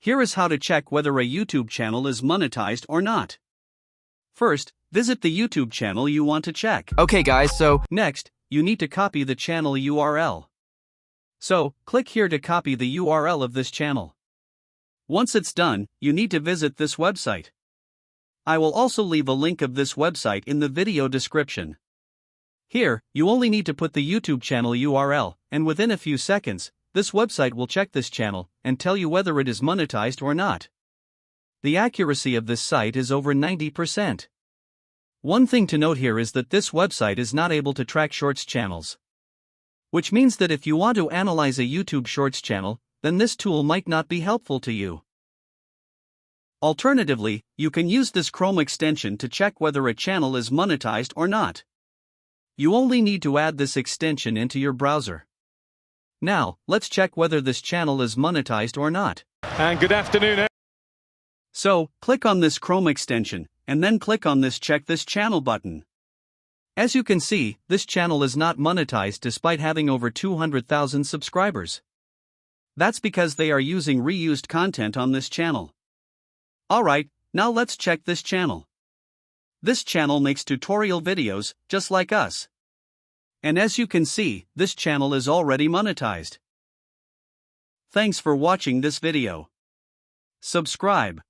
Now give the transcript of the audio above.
Here is how to check whether a YouTube channel is monetized or not. First, visit the YouTube channel you want to check. Okay guys, so Next, you need to copy the channel URL. So, click here to copy the URL of this channel. Once it's done, you need to visit this website. I will also leave a link of this website in the video description. Here, you only need to put the YouTube channel URL, and within a few seconds, this website will check this channel and tell you whether it is monetized or not. The accuracy of this site is over 90%. One thing to note here is that this website is not able to track Shorts channels. Which means that if you want to analyze a YouTube Shorts channel, then this tool might not be helpful to you. Alternatively, you can use this Chrome extension to check whether a channel is monetized or not. You only need to add this extension into your browser. Now, let's check whether this channel is monetized or not. And good afternoon. So, click on this Chrome extension, and then click on this Check This Channel button. As you can see, this channel is not monetized despite having over 200,000 subscribers. That's because they are using reused content on this channel. Alright, now let's check this channel. This channel makes tutorial videos, just like us. And as you can see, this channel is already monetized. Thanks for watching this video. Subscribe.